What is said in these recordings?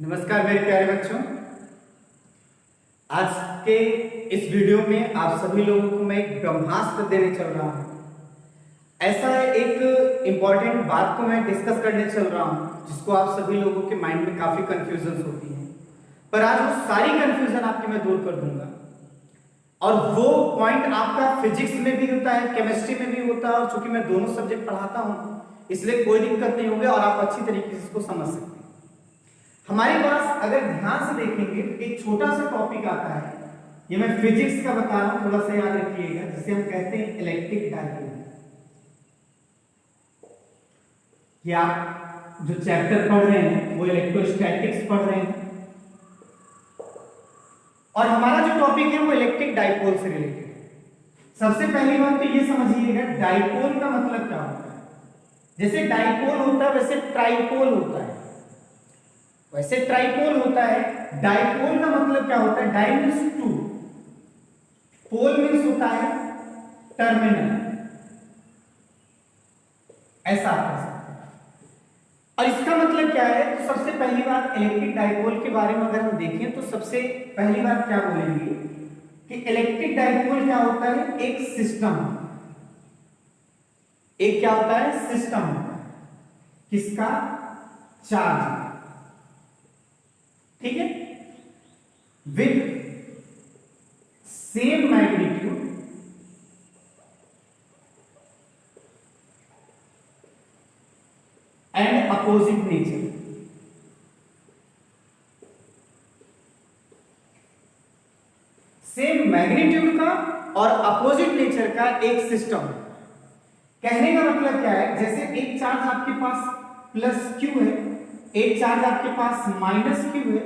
नमस्कार मेरे प्यारे बच्चों। आज के इस वीडियो में आप सभी लोगों को मैं एक ब्रह्मास्त्र देने चल रहा हूं। ऐसा एक इंपॉर्टेंट बात को मैं डिस्कस करने चल रहा हूं जिसको आप सभी लोगों के माइंड में काफी कंफ्यूजन होती है, पर आज वो सारी कंफ्यूजन आपकी मैं दूर कर दूंगा। और वो पॉइंट आपका फिजिक्स में भी होता है, केमिस्ट्री में भी होता है, और चूंकि मैं दोनों सब्जेक्ट पढ़ाता हूं इसलिए कोई दिक्कत नहीं होगी और आप अच्छी तरीके से इसको समझ सकते हैं। हमारे पास अगर ध्यान से देखेंगे तो एक छोटा सा टॉपिक आता है, ये मैं फिजिक्स का बता रहा हूं, थोड़ा सा याद रखिएगा, जिसे हम कहते हैं इलेक्ट्रिक डायपोल। ये आप जो चैप्टर पढ़ रहे हैं वो इलेक्ट्रोस्टैटिक्स पढ़ रहे हैं, और हमारा जो टॉपिक है वो इलेक्ट्रिक डायपोल से रिलेटेड है। सबसे पहली बात तो ये समझिएगा, डायपोल का मतलब क्या होता है। जैसे डायपोल होता है वैसे ट्राइपोल होता है, वैसे ट्राइपोल होता है। डायपोल का मतलब क्या होता है, di means two, pole means होता है टर्मिनल, ऐसा आप कह सकते हैं। और इसका मतलब क्या है, तो सबसे पहली बात इलेक्ट्रिक डायपोल के बारे में अगर हम देखें तो सबसे पहली बात क्या बोलेंगे कि इलेक्ट्रिक डायपोल क्या होता है, एक सिस्टम, एक क्या होता है, सिस्टम होता है। किसका, चार्ज, ठीक है, with same magnitude and opposite nature. Same magnitude का और अपोजिट नेचर का एक सिस्टम। कहने का मतलब क्या है, जैसे एक चार्ज आपके पास प्लस क्यू है, एक चार्ज आपके पास माइनस क्यू है,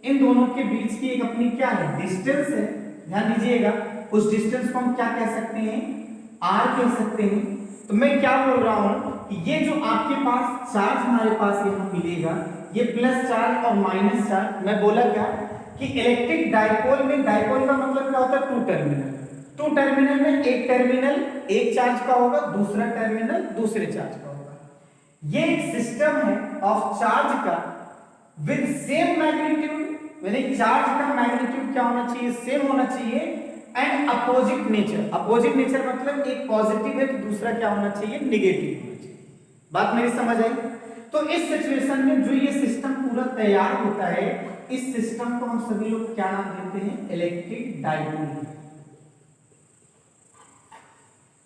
इन दोनों के बीच की एक अपनी क्या है, डिस्टेंस है। ध्यान दीजिएगा, उस डिस्टेंस को हम क्या कह सकते हैं, आर कह सकते हैं। तो मैं क्या बोल रहा हूं कि ये जो आपके पास चार्ज हमारे पास यहां मिलेगा, ये प्लस चार्ज और माइनस चार्ज, मैं बोला क्या कि इलेक्ट्रिक डायपोल में, डायपोल का मतलब क्या होता है, टू टर्मिनल। टू टर्मिनल में एक टर्मिनल एक चार्ज का होगा, दूसरा टर्मिनल दूसरे चार्ज का होगा। ये एक सिस्टम है ऑफ चार्ज का विद सेम मैग्नीट्यूड, यानी चार्ज का मैग्नीट्यूड क्या होना चाहिए, सेम होना चाहिए, and opposite nature. Opposite nature मतलब एक पॉजिटिव है तो दूसरा क्या होना चाहिए, निगेटिव होना चाहिए। बात मेरी समझ आई। तो इस सिचुएशन में जो ये सिस्टम पूरा तैयार होता है, इस सिस्टम को हम सभी लोग क्या नाम देते हैं, इलेक्ट्रिक डायपोल।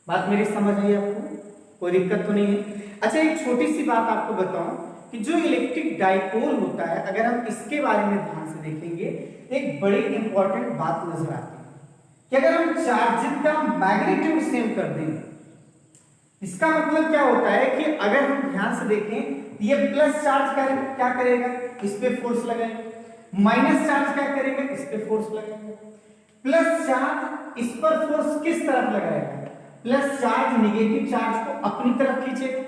बात मेरी समझ आई आपको, कोई दिक्कत तो नहीं है। अच्छा, एक छोटी सी बात आपको बताऊं कि जो इलेक्ट्रिक डायपोल होता है, अगर हम इसके बारे में ध्यान से देखेंगे एक बड़ी इंपॉर्टेंट बात नजर आती है कि अगर हम चार्ज का मैग्नीट्यूड सेम कर दें, इसका मतलब क्या होता है कि अगर हम ध्यान से देखें, ये प्लस चार्ज क्या करेगा, इस पे फोर्स लगाएगा, माइनस चार्ज क्या करेगा, इस पे फोर्स लगाएगा। प्लस चार्ज इस पर फोर्स किस तरफ लगाएगा, प्लस चार्ज निगेटिव चार्ज को अपनी तरफ खींचेगा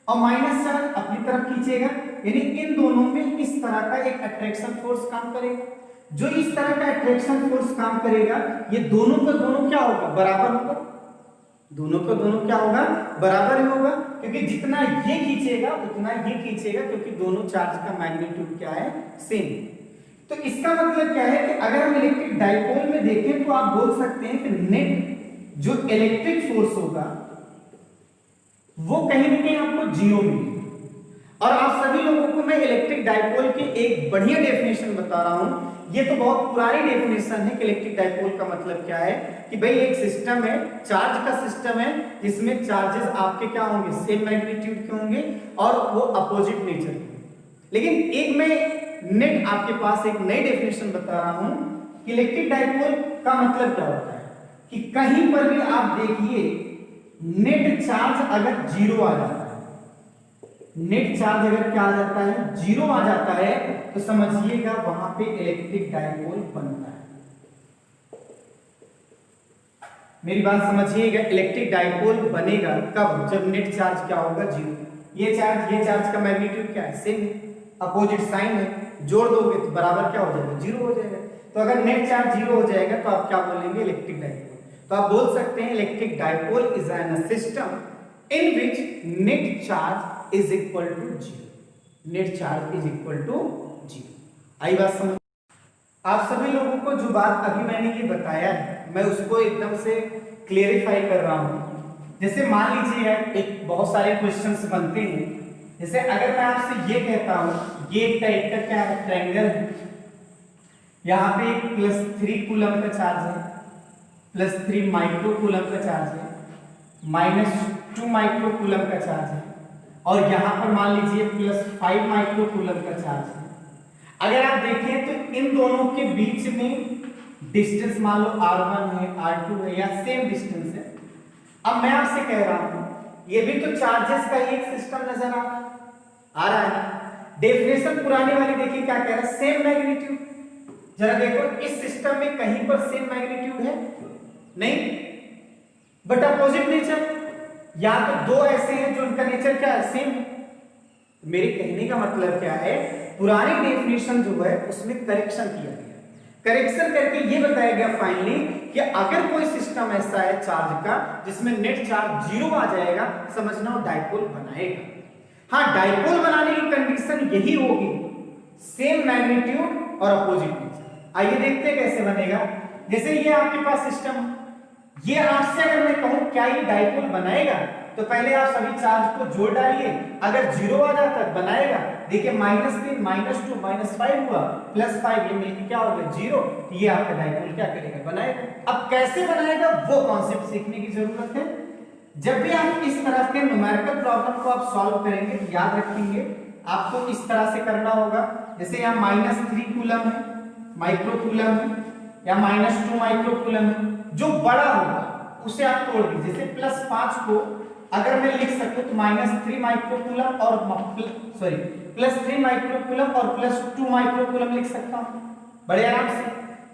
और माइनस चार्ज अपनी तरफ खींचेगा, यानी इन दोनों में इस तरह का एक अट्रैक्शन फोर्स काम करेगा। जो इस तरह का अट्रैक्शन फोर्स काम करेगा, ये दोनों का दोनों क्या होगा, बराबर होगा। दोनों का दोनों क्या होगा, बराबर ही होगा, क्योंकि जितना ये खींचेगा उतना ये खींचेगा, क्योंकि दोनों चार्ज का मैग्नीट्यूड क्या है, सेम। तो इसका मतलब क्या है कि अगर हम इलेक्ट्रिक डायपोल में देखें तो आप बोल सकते हैं कि नेट जो इलेक्ट्रिक फोर्स होगा वो कहीं ना कहीं आपको जीरो मिलेगा। और आप सभी लोगों को मैं इलेक्ट्रिक डायपोल की एक बढ़िया डेफिनेशन बता रहा हूं। ये तो बहुत पुरानी डेफिनेशन है कि इलेक्ट्रिक डायपोल का मतलब क्या है, कि भाई एक सिस्टम है, चार्ज का सिस्टम है, जिसमें चार्जेस आपके क्या होंगे, सेम मैग्नीट्यूड के होंगे और वो अपोजिट नेचर के। लेकिन एक मैं नेट आपके पास एक नई डेफिनेशन बता रहा हूं कि इलेक्ट्रिक डायपोल का मतलब क्या होता है कि कहीं पर भी आप देखिए नेट चार्ज अगर जीरो आ जाता है, नेट चार्ज अगर क्या आ जाता है, जीरो आ जाता है, तो समझिएगा वहां पे इलेक्ट्रिक डायपोल बनता है। मेरी बात समझिएगा, इलेक्ट्रिक डायपोल बनेगा कब, जब नेट चार्ज क्या होगा, जीरो। ये चार्ज का मैग्नीट्यूड क्या है, सेम है, अपोजिट साइन है, जोड़ दोगे तो बराबर क्या हो जाएगा, जीरो हो जाएगा। तो अगर नेट चार्ज जीरो हो जाएगा तो आप क्या बोलेंगे, इलेक्ट्रिक डायपोल। तो आप बोल सकते हैं electric dipole is an system in which net charge is equal to zero. Net charge is equal to zero. आई बात समझ? आप सभी लोगों को जो बात अभी मैंने ये बताया है मैं उसको एकदम से क्लियरिफाई कर रहा हूँ। जैसे मान लीजिए एक बहुत सारे क्वेश्चंस बनते हैं, जैसे अगर मैं आपसे ये कहता हूँ ये एक टाइप का क्या है, ट्रायंगल है, यहाँ पे एक +3 कूलम का चार्ज है, +3 माइक्रो कूलम का चार्ज है, -2 माइक्रो कूलम का चार्ज है, और यहाँ पर मान लीजिए +5 माइक्रो कूलम का चार्ज है। अगर आप देखें तो इन दोनों के बीच में डिस्टेंस मान लो r1 है, r2 है, या सेम डिस्टेंस है। अब मैं आपसे कह रहा हूं ये भी तो चार्जेस का ही एक सिस्टम नजर आ रहा है। डेफिनेशन पुरानी वाली देखिए क्या कह रहा है, सेम मैग्नीट्यूड। जरा देखो इस सिस्टम में कहीं पर सेम मैग्नीट्यूड है नहीं, बट अपोजिट नेचर, या तो दो ऐसे हैं जो उनका नेचर क्या है, सेम है। मेरे कहने का मतलब क्या है, पुरानी डेफिनेशन जो है उसमें करेक्शन किया गया, करेक्शन करके ये बताया गया फाइनली कि अगर कोई सिस्टम ऐसा है चार्ज का जिसमें नेट चार्ज 0 आ जाएगा, समझना वो डाइपोल बनाएगा। हाँ, डाइपोल बनाने की कंडीशन यही होगी, सेम मैग्नीट्यूड और अपोजिट नेचर। आइए देखते हैं कैसे बनेगा। जैसे ये आपके पास सिस्टम, ये आपसे अगर मैं कहूं क्या ये डाइपोल बनाएगा, तो पहले आप सभी चार्ज को जोड़ डालिए, अगर 0 आ जाता है बनाएगा। देखिए -3 -2 -5 हुआ, +5, ये मिलकर क्या हो गया 0, ये आपका डाइपोल क्या करेगा, बनाएगा। अब कैसे बनाएगा वो कॉन्सेप्ट सीखने की जरूरत है। जब भी आप इस तरह के न्यूमेरिकल प्रॉब्लम को आप सॉल्व करेंगे तो याद रखेंगे आपको इस तरह से करना होगा। जैसे यहाँ -3 कूलम है, माइक्रो कूलम है, या -2 माइक्रो कूलम है, जो बड़ा होगा उसे आप तोड़ दीजिए। जैसे +5 को अगर मैं लिख सकूं तो -3 माइक्रो कूलम और +3 माइक्रो कूलम और +2 माइक्रो कूलम लिख सकता हूं बड़े आराम से।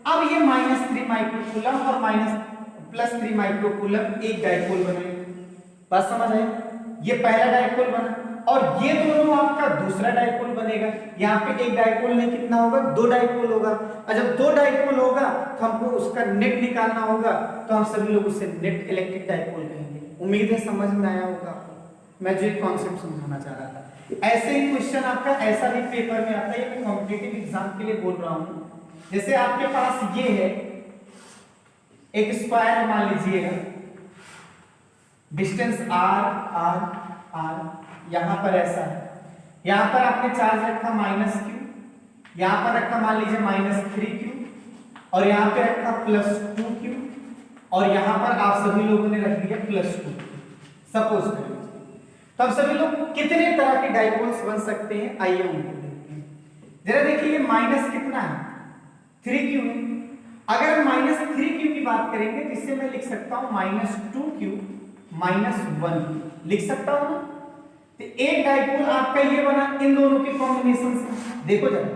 अब ये -3 माइक्रो कूलम और +3 माइक्रो कूलम एक डाइपोल बनेगा। बात समझ आई? ये पहला डाइपोल बना, और ये दोनों आपका दूसरा डाइपोल बनेगा। यहाँ पे एक डाइपोल में कितना होगा, 2 डाइपोल होगा, और जब 2 डाइपोल होगा तो हमको उसका नेट निकालना होगा, तो हम सभी लोग उसे नेट इलेक्ट्रिक डाइपोल कहेंगे। उम्मीद है समझ में आया होगा मैं जो एक कॉन्सेप्ट समझाना चाह रहा था। ऐसे ही क्वेश्चन आपका ऐसा भी पेपर में आता है, मैं कॉम्पिटिटिव एग्जाम के लिए बोल रहा हूं। जैसे आपके पास ये है एक स्क्वायर मान लीजिएगा, डिस्टेंस r, यहां पर ऐसा है, यहां पर आपने चार्ज रखा -q, यहां पर रखा मान लीजिए -3q, और यहां पे रखा +2q, और यहां पर आप सभी लोगों ने रख दिया +2। सपोज करिए तो अब सभी लोग कितने तरह के डाइपोल्स बन सकते हैं, आइए उनको देखते हैं। जरा देखिए माइनस कितना है, 3q है। अगर हम -3q की बात करेंगे तो इससे मैं लिख सकता हूं -2q -1 लिख सकता हूं ना। तो एक डाइपोल आपका ये बना इन दोनों के कॉम्बिनेशन से, देखो जरा,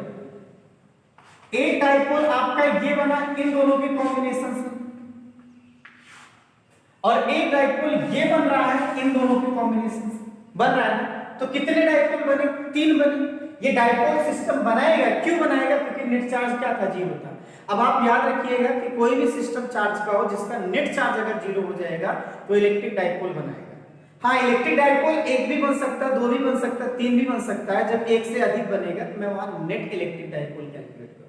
एक डाइपोल आपका ये बना इन दोनों के कॉम्बिनेशन से, और एक डाइपोल ये बन रहा है इन दोनों के कॉम्बिनेशन से, बन रहा है। तो कितने डाइपोल बने, 3 बने। ये डाइपोल सिस्टम बनाएगा, क्यों बनाएगा, क्योंकि नेट चार्ज क्या था, 0 था। अब आप याद रखिएगा कि कोई भी सिस्टम चार्ज का हो जिसका नेट चार्ज अगर 0 हो जाएगा तो इलेक्ट्रिक डाइपोल बनाएगा। हाँ, इलेक्ट्रिक डाइपोल एक भी बन सकता है, 2 भी बन सकता है, 3 भी बन सकता है। जब एक से अधिक बनेगा तो मैं वहां नेट इलेक्ट्रिक डाइपोल कैलकुलेट करूंगा।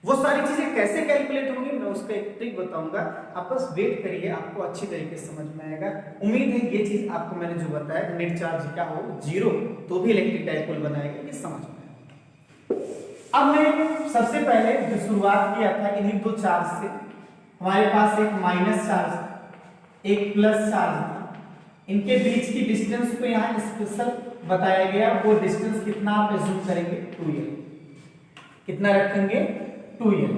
वो सारी चीजें कैसे कैलकुलेट होंगी मैं उसका एक ट्रिक बताऊंगा, आप बस वेट करिए, आपको अच्छी तरीके से समझ में आएगा। उम्मीद है ये चीज आपको मैंने जो बताया, नेट चार्ज क्या हो 0 तो भी इलेक्ट्रिक डाइपोल बनाएगा, ये समझ में आएगा। अब मैं सबसे पहले जो शुरुआत किया था इन्हीं 2 चार्ज से, हमारे पास एक माइनस चार्ज एक प्लस चार्ज था, इनके बीच की डिस्टेंस को यहाँ स्पेशल बताया गया। वो डिस्टेंस कितना आप एज्यूम करेंगे, 2l, कितना रखेंगे, 2l।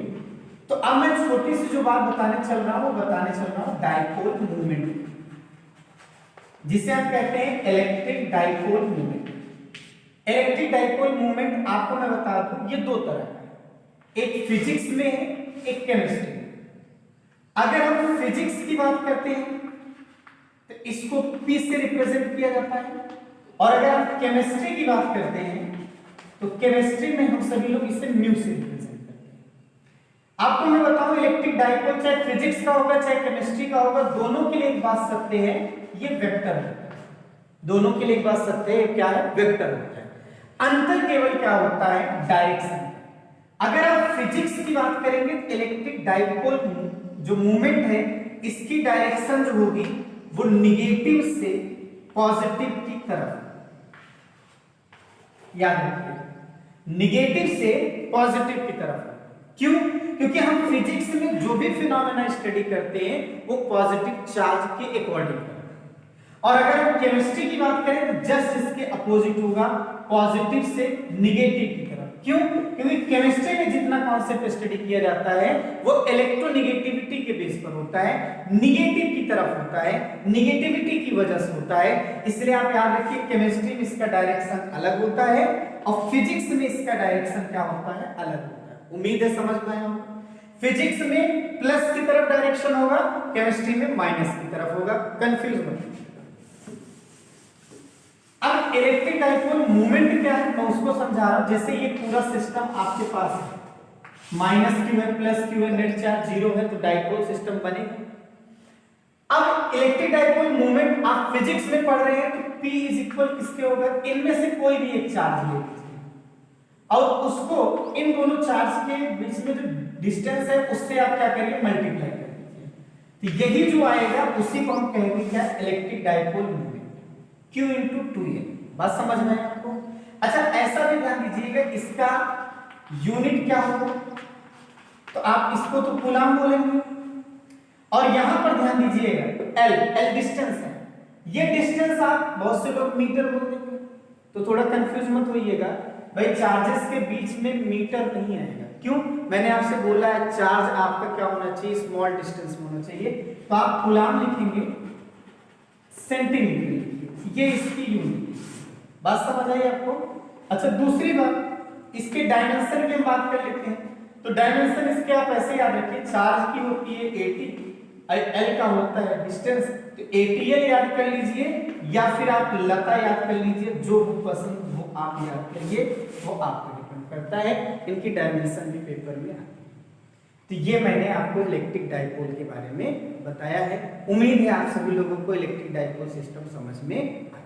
तो अब मैं छोटी सी जो बात बताने चल रहा हूं वो बताने चल रहा हूं डाइपोल मूवमेंट, जिसे हम कहते हैं electric dipole movement. Electric dipole movement आपको मैं बता दूं, ये 2 तरह है, एक फिजिक्स में है, एक केमिस्ट्री में। अगर हम फिजिक्स की बात करते हैं तो इसको P से रिप्रेजेंट किया जाता है, और अगर हम केमिस्ट्री की बात करते हैं तो केमिस्ट्री में हम सभी लोग इसे म्यू से रिप्रेजेंट करते हैं। आपको मैं बताऊं इलेक्ट्रिक डाइपोल चाहे फिजिक्स का होगा चाहे केमिस्ट्री का होगा, दोनों के लिए एक बात सत्य है, ये वेक्टर होता है। दोनों के लिए एक बात सत्य है, क्या है, वेक्टर होता है। अंतर केवल क्या होता है, डायरेक्शन। अगर आप फिजिक्स की बात करेंगे तो इलेक्ट्रिक डाइपोल जो मूवमेंट है इसकी डायरेक्शन जो होगी वो निगेटिव से पॉजिटिव की तरफ, याद रखिए निगेटिव से पॉजिटिव की तरफ। क्यों? क्योंकि हम फिजिक्स में जो भी फिनोमेना स्टडी करते हैं वो पॉजिटिव चार्ज के अकॉर्डिंग करते हैं, और अगर हम केमिस्ट्री की बात करें तो जस्ट इसके अपोजिट होगा, पॉजिटिव से निगेटिव की तरफ। क्यों? क्योंकि केमिस्ट्री में जितना कॉन्सेप्ट स्टडी किया जाता है वो इलेक्ट्रोनिगेटिविटी के बेस पर होता है, निगेटिव की तरफ होता है, निगेटिविटी की वजह से होता है। इसलिए आप याद रखिए केमिस्ट्री में इसका डायरेक्शन अलग होता है और फिजिक्स में इसका डायरेक्शन क्या होता है, अलग होता है। उम्मीद है समझ पाए हम। फिजिक्स में प्लस की तरफ डायरेक्शन होगा, केमिस्ट्री में माइनस की तरफ होगा, कंफ्यूज मत। अब इलेक्ट्रिक डाइपोल मूवमेंट क्या है मैं उसको समझा रहा हूं। जैसे ये पूरा सिस्टम आपके पास है, माइनस क्यू है, प्लस क्यू है, नेट चार्ज जीरो है, तो डाइपोल सिस्टम बनेगा। अब इलेक्ट्रिक डाइपोल मूवमेंट आप फिजिक्स में पढ़ रहे हैं तो P इज इक्वल किसके होगा, इनमें से कोई भी एक चार्ज ले लीजिए और उसको इन दोनों चार्ज के बीच में जो डिस्टेंस है उससे आप क्या करिए, मल्टीप्लाई कर दीजिए। तो यही जो आएगा उसी को हम कहेंगे क्या, electric dipole movement, Q into 2a। बात समझ में है आपको? अच्छा ऐसा भी ध्यान दीजिएगा इसका यूनिट क्या होगा, तो आप इसको तो कूलम बोलेंगे, और यहां पर ध्यान दीजिएगा L डिस्टेंस है, ये डिस्टेंस आप बहुत से लोग मीटर बोल देंगे, तो थोड़ा कंफ्यूज मत होइएगा भाई, चार्जेस के बीच में मीटर नहीं आएगा। क्यों? मैंने आपसे बोला है चार्ज आपका क्या होना चाहिए, स्मॉल डिस्टेंस में होना चाहिए, तो आप कूलम लिखेंगे, सेंटीमीटर लिखिए, ये इसकी यूनिट। बात समझ आई आपको? अच्छा दूसरी बात, इसके डायमेंशन की हम बात कर लेते हैं। तो डायमेंशन इसके आप ऐसे याद रखिए, चार्ज की होती है 80, L का होता है डिस्टेंस, तो 80L याद कर लीजिए या फिर आप लता याद कर लीजिए, जो पसंद वो आप याद करिए, वो आप पर डिपेंड करता है। इनकी डायमेंशन भी पेपर में आती है। तो ये मैंने आपको इलेक्ट्रिक डाइपोल के बारे में बताया है। उम्मीद है आप सभी लोगों को इलेक्ट्रिक डाइपोल सिस्टम समझ में आया।